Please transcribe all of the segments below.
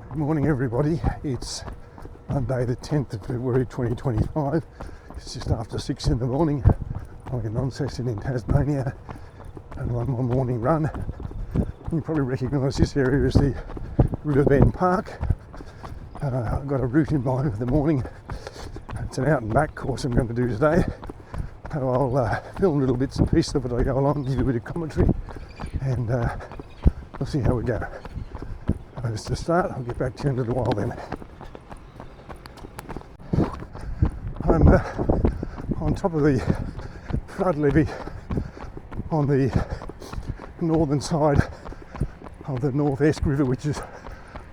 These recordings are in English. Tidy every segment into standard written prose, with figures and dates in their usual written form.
Good morning everybody, it's Monday the 10th of February 2025. It's just after 6 in the morning. I'm in Launceston in Tasmania and on my morning run. You probably recognise this area as the Riverbend Park. I've got a route in mind for the morning. It's an out and back course I'm going to do today. So I'll film little bits and pieces of it as I go along, give you a bit of commentary, and we'll see how we go. As to start, I'll get back to you in a little while then. I'm on top of the flood levee on the northern side of the North Esk River, which is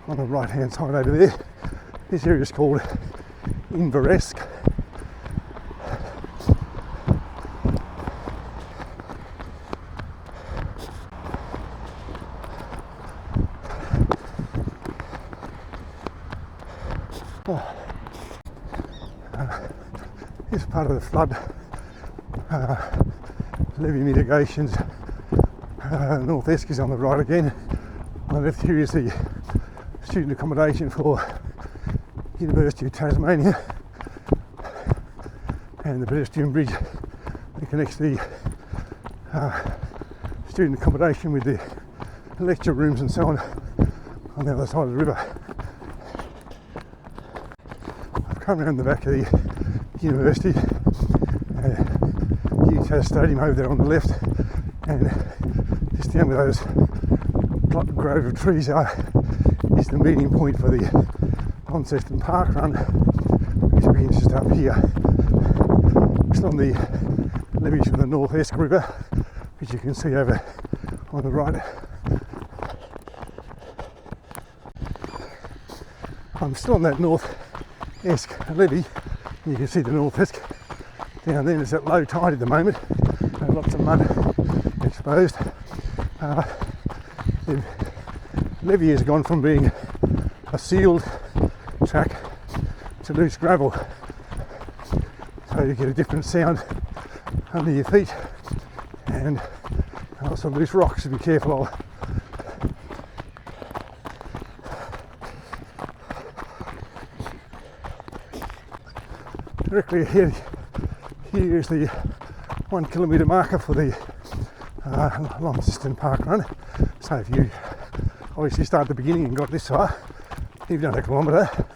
on the right hand side over there. This area is called Inveresk. This part of the flood levee mitigations. North Esk is on the right again. On the left here is the student accommodation for University of Tasmania and the pedestrian bridge that connects the student accommodation with the lecture rooms and so on the other side of the river. I've come around the back of the university, UTAS Stadium over there on the left, and just down where those grove of trees are is the meeting point for the Launceston parkrun, which begins just up here. Just on the levees from the North Esk River, which you can see over on the right. I'm still on that North Esk levee. You can see the North Esk down there. It's at low tide at the moment, and lots of mud exposed. The levee has gone from being a sealed track to loose gravel, so you get a different sound under your feet, and also loose rocks to be careful of. Directly ahead here is the 1 kilometre marker for the Launceston parkrun. So if you obviously start at the beginning and got this far, you've done a kilometre,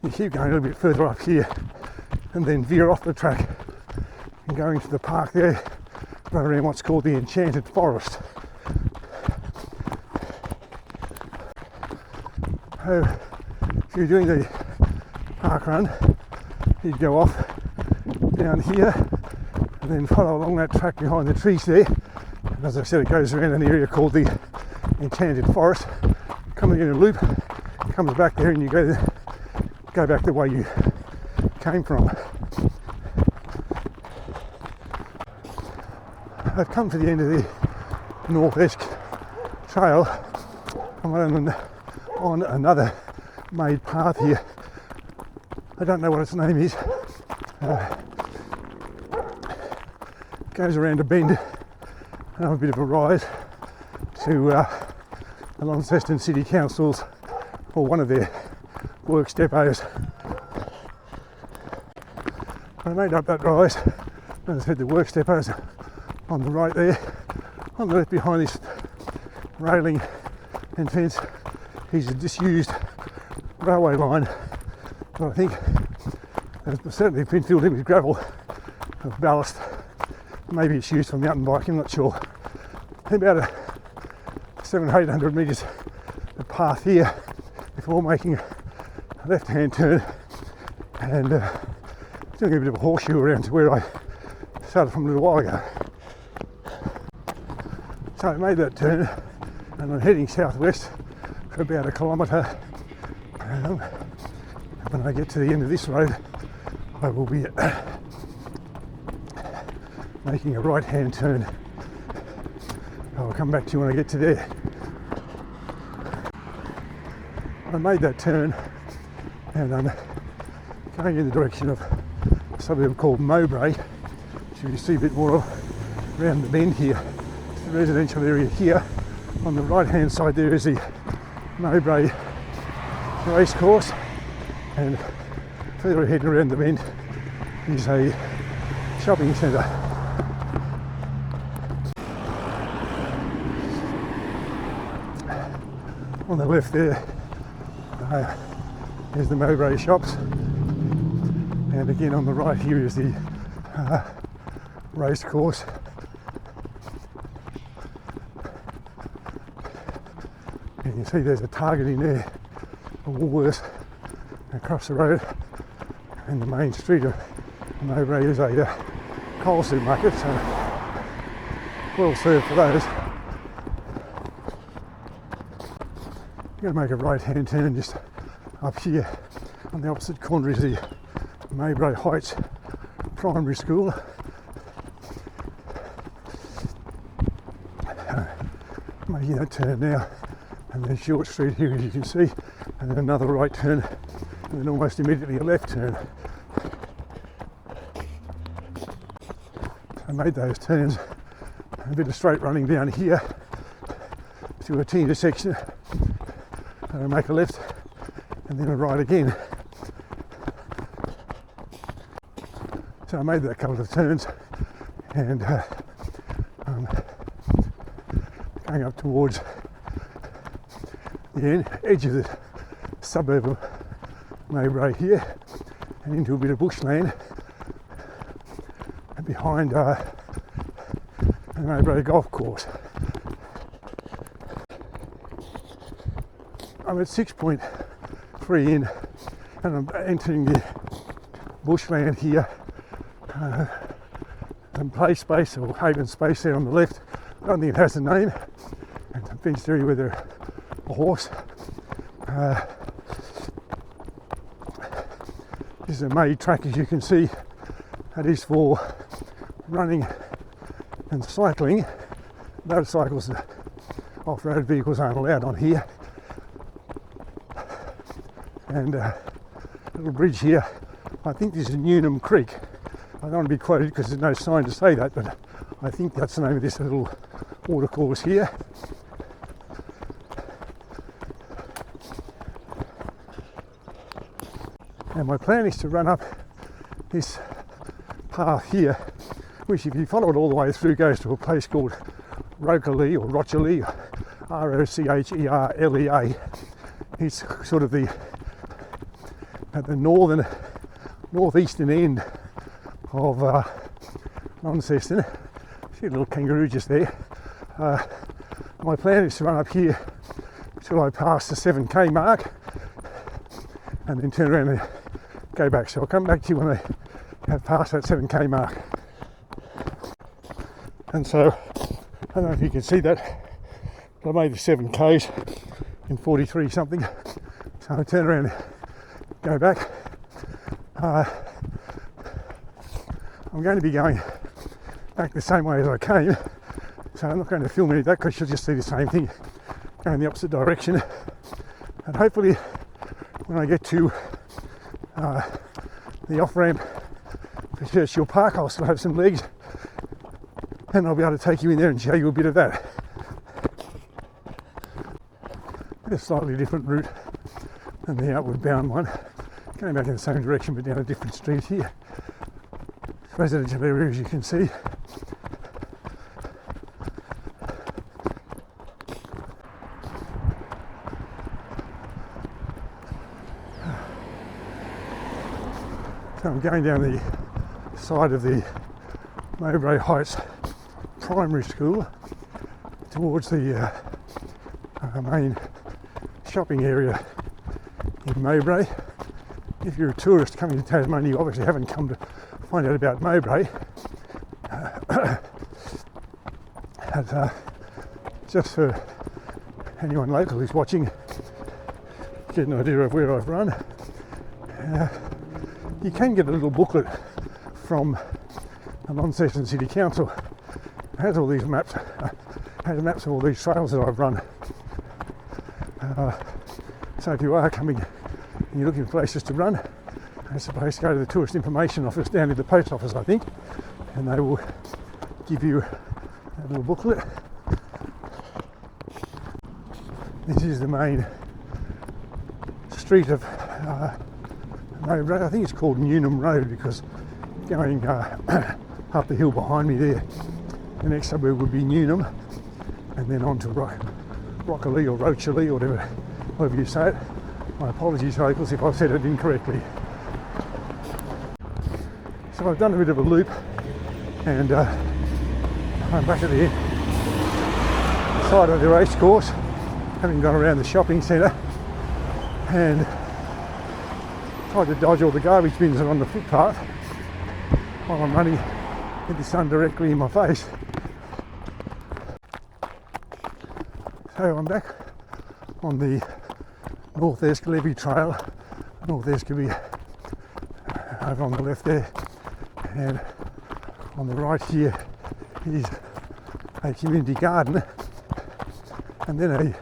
you keep going a little bit further up here and then veer off the track and go into the park there, run around what's called the Enchanted Forest. So if you're doing the parkrun, you'd go off down here and then follow along that track behind the trees there. And as I said, it goes around an area called the Enchanted Forest, coming in a loop, comes back there, and you go back the way you came from. I've come to the end of the North Esk trail. I'm on another made path here. I don't know what its name is. Goes around a bend and up a bit of a rise to the Launceston City Council's, or one of their works depots. I made up that rise, as I said, the works depots on the right there. On the left behind this railing and fence is a disused railway line. But I think it's certainly been filled in with gravel of ballast. Maybe it's used for mountain biking, I'm not sure. About 700-800 metres of path here before making a left-hand turn and doing a bit of a horseshoe around to where I started from a little while ago. So I made that turn and I'm heading southwest for about a kilometre. When I get to the end of this road, I will be making a right-hand turn. I'll come back to you when I get to there. I made that turn and I'm going in the direction of a suburb called Mowbray, which you can see a bit more of around the bend here. It's the residential area here. On the right-hand side there is the Mowbray race course, and further ahead around the bend is a shopping centre. On the left there is the Mowbray shops, and again on the right here is the race course. You can see there's a Target in there, a Woolworths across the road, and the main street of Mowbray is a coal supermarket, so well served for those. You're going to make a right hand turn just up here. On the opposite corner is the Mowbray Heights Primary School. Making that turn now, and then Short Street here, as you can see, and then another right turn, and then almost immediately a left turn. I made those turns, a bit of straight running down here to a T intersection, and I make a left and then a right again. So I made that couple of turns, and I'm going up towards the edge of the suburb of Mowbray here, and into a bit of bushland, and behind the Mowbray golf course. I'm at 6.3 in, and I'm entering the bushland here. And play space or haven space there on the left. I don't think it has a name. And a fenced area with a horse. This is a made track, as you can see. That is for running and cycling. Motorcycles, off-road vehicles aren't allowed on here. And a little bridge here. I think this is Newnham Creek. I don't want to be quoted because there's no sign to say that, but I think that's the name of this little watercourse here. And my plan is to run up this path here, which if you follow it all the way through goes to a place called Rocherlea or Rocherlea, Rocherlea. It's sort of at the northeastern end of Launceston. See a little kangaroo just there. My plan is to run up here till I pass the 7k mark and then turn around and go back. So I'll come back to you when I have passed that 7k mark. And so, I don't know if you can see that, but I made the 7k's in 43 something. So I turn around and go back. I'm going to be going back the same way as I came, so I'm not going to film any of that because you'll just see the same thing going the opposite direction. And hopefully when I get to the off-ramp for Churchill Park, I'll still have some legs and I'll be able to take you in there and show you a bit of that. A slightly different route than the outward bound one, going back in the same direction but down a different street here. Residential area, as you can see. So I'm going down the side of the Mowbray Heights Primary School towards the main shopping area in Mowbray. If you're a tourist coming to Tasmania, you obviously haven't come to find out about Mowbray. Just for anyone local who's watching, get an idea of where I've run. You can get a little booklet from the Launceston City Council. It has all these maps, has maps of all these trails that I've run. So if you are coming and you're looking for places to run, I suppose go to the Tourist Information Office down at the post office, I think, and they will give you a little booklet. This is the main street of Mowbray. I think it's called Newnham Road because going up the hill behind me there, the next suburb would be Newnham, and then on to Rockley or Rocherley or however you say it. My apologies, locals, if I've said it incorrectly. So I've done a bit of a loop, and I'm back at the side of the race course, having gone around the shopping centre and tried to dodge all the garbage bins that are on the footpath while I'm running with the sun directly in my face. So I'm back on the North Escalevy Trail, North Escalevy over on the left there, and on the right here is a community garden, and then a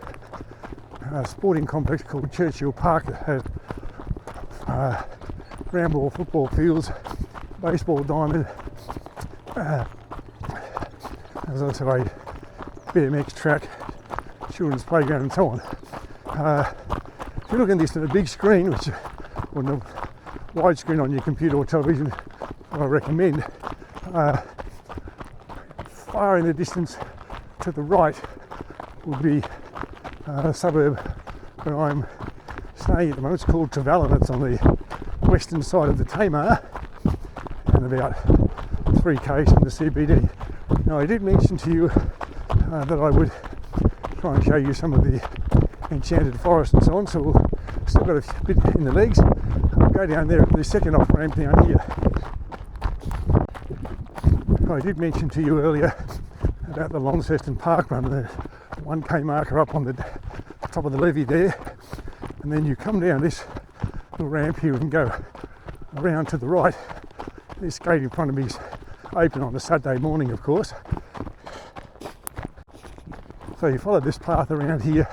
sporting complex called Churchill Park that has roundball football fields, baseball diamond. There's also a BMX track, children's playground and so on. If you're looking at this at a big screen, which on the widescreen on your computer or television, I recommend, far in the distance to the right will be a suburb where I'm staying at the moment. It's called Trevellyn. It's on the western side of the Tamar and about 3 k's from the CBD. Now, I did mention to you that I would try and show you some of the Enchanted Forest and so on, so we've still got a bit in the legs. I'll go down there at the second off ramp down here. I did mention to you earlier about the Launceston parkrun, the 1k marker up on the top of the levee there, and then you come down this little ramp here and go around to the right. This gate in front of me is open on a Saturday morning, of course. So you follow this path around here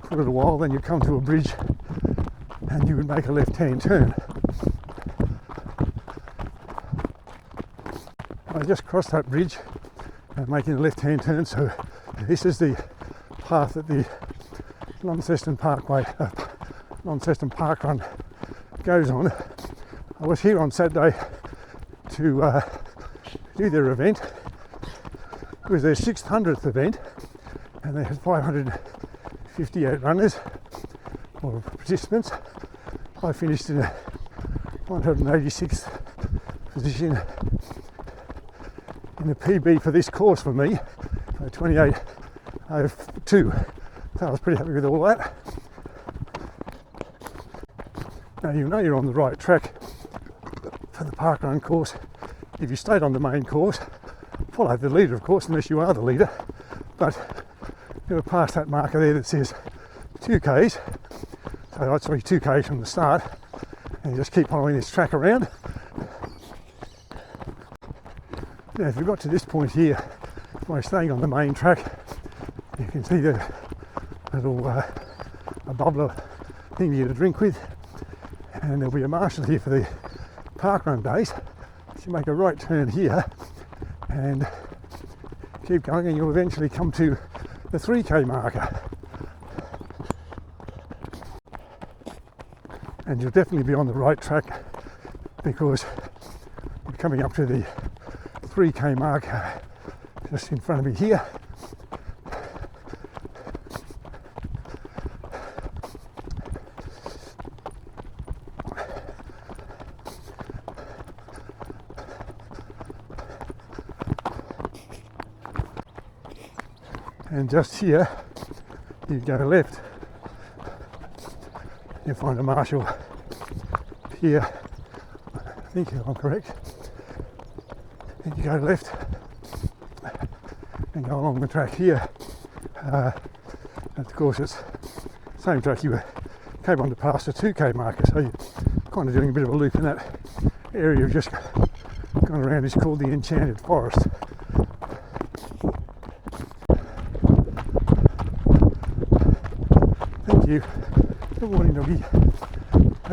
for a little while, then you come to a bridge and you would make a left-hand turn. I just crossed that bridge and making a left-hand turn, so this is the path that the Launceston Launceston Parkrun goes on. I was here on Saturday to do their event. It was their 600th event, and they had 558 runners or participants. I finished in a 186th position in the PB for this course for me, 28:02. So I was pretty happy with all that. Now you know you're on the right track for the parkrun course if you stayed on the main course. Follow the leader, of course, unless you are the leader, but you're past that marker there that says 2 k's, so that's 2 k's from the start, and you just keep following this track around. Now if we got to this point here, by staying on the main track, you can see the little a bubbler thing you get a drink with, and there'll be a marshal here for the parkrun days. So you make a right turn here and keep going, and you'll eventually come to the 3k marker, and you'll definitely be on the right track because we're coming up to the 3k marker just in front of me here. And just here, you go left, you find a marshal here, I think I'm correct, and you go left and go along the track here. And of course it's the same track you came on to pass the 2k marker, so you're kind of doing a bit of a loop in that area you've just gone around. It's called the Enchanted Forest. Good morning, doggy.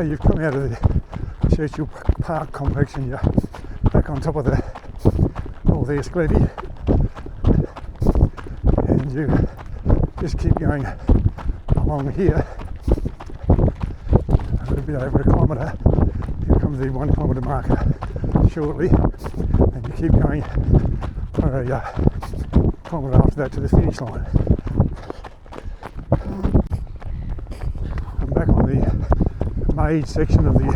You've come out of the Churchill Park Complex and you're back on top of the North Escalevy, and you just keep going along here. bit over a kilometre. You come to the 1 kilometre marker shortly, and you keep going for a kilometre after that to the finish line. I'm back on the made section of the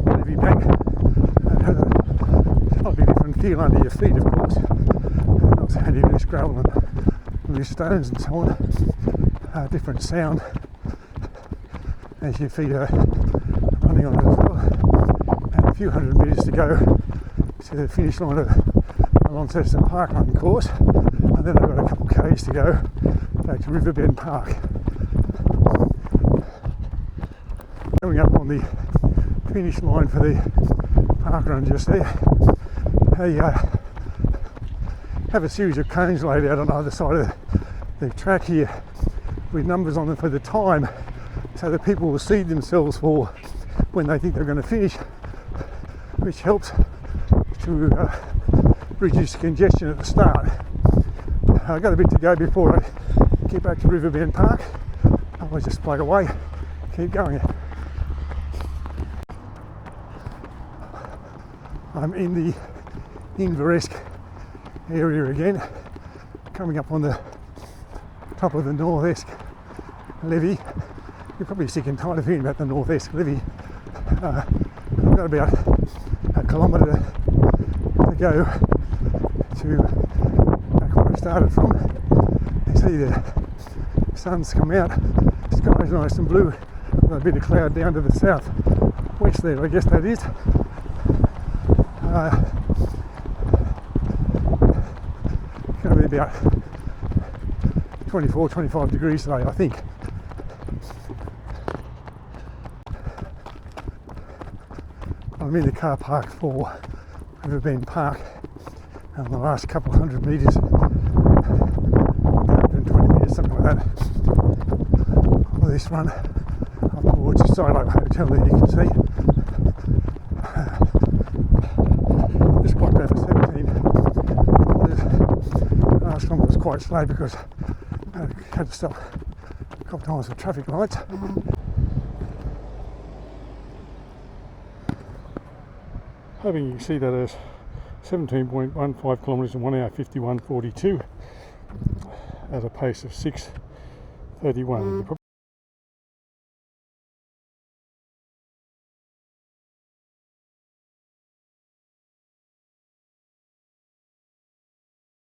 levee bank. It has a slightly different feel under your feet, of course. Not so handy loose gravel and loose stones and so on. Different sound as your feet are running on it as well. And a few hundred metres to go to the finish line of the Launceston parkrun course, and then I've got a couple of k's to go back to Riverbend Park. Coming up on the finish line for the parkrun just there, they have a series of cones laid out on either side of the track here with numbers on them for the time, so that people will see themselves for when they think they're going to finish, which helps to reduce congestion at the start. I've got a bit to go before I get back to Riverbend Park. I'll just plug away, keep going. I'm in the Inveresk area again, coming up on the top of the North-Esk levee. You're probably sick and tired of hearing about the North-Esk levee. I've got about a kilometre to go to back where I started from. You see the sun's come out, the sky's nice and blue, with a bit of cloud down to the south west there, I guess that is. It's going to be about 24-25 degrees today, I think. I'm in the car park for Riverbend Park, and the last couple hundred metres, 120 metres, something like that, of this run up towards the Side Oak Hotel there you can see. Just blocked over 17 kilometres. The last one was quite slow because I had to stop a couple of times for traffic lights. Hoping you can see that as 17.15 kilometres in 1 hour 51.42 at a pace of 6:31.